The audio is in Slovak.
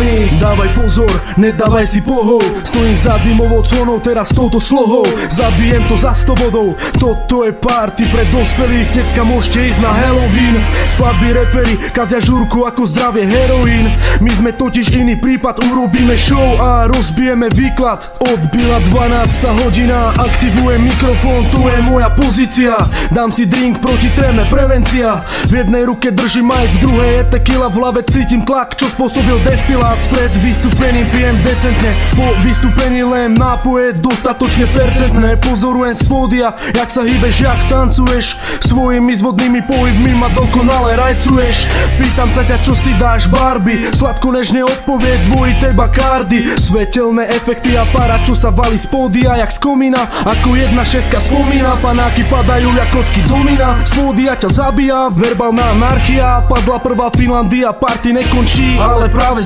hlavy. Dávaj pozor, nedávaj si pohov. Stojím za dymovou clonou, teraz touto slohou. Zabijem to za 100 bodov. Toto je party pre dospelých, decka môžete ísť na Halloween. Slabí reperi kazia žúrku ako zdravie heroín. My sme totiž iný prípad, urobíme show a rozbijeme výklad. Odbila 12 hodina, aktivujem mikrofón, to je moja pozícia. Dám si drink proti tréme, prevencia. V jednej ruke držím mic, v druhej je tequila, v hlave cítim tlak, čo spôsobil destilát. Pred vystúpením pijem decentne, po vystúpení len nápoje dostatočne percentné. Pozorujem z pódia, jak sa hýbeš, jak tancuješ. Svojimi zvodnými pohybmi ma dokonale rajcuješ. Pýtam sa ťa, čo si dáš, Barbie. Sladko nežne odpovie dvojité Bacardi. Svetelné efekty a para, čo sa valí z pódia jak z komína. Ako 1.6 spomína, panáky padajú jak kocky domina. Z pódia ťa zabíja verbálna anarchia. Padla prvá Finlandia, party nekončí, ale práve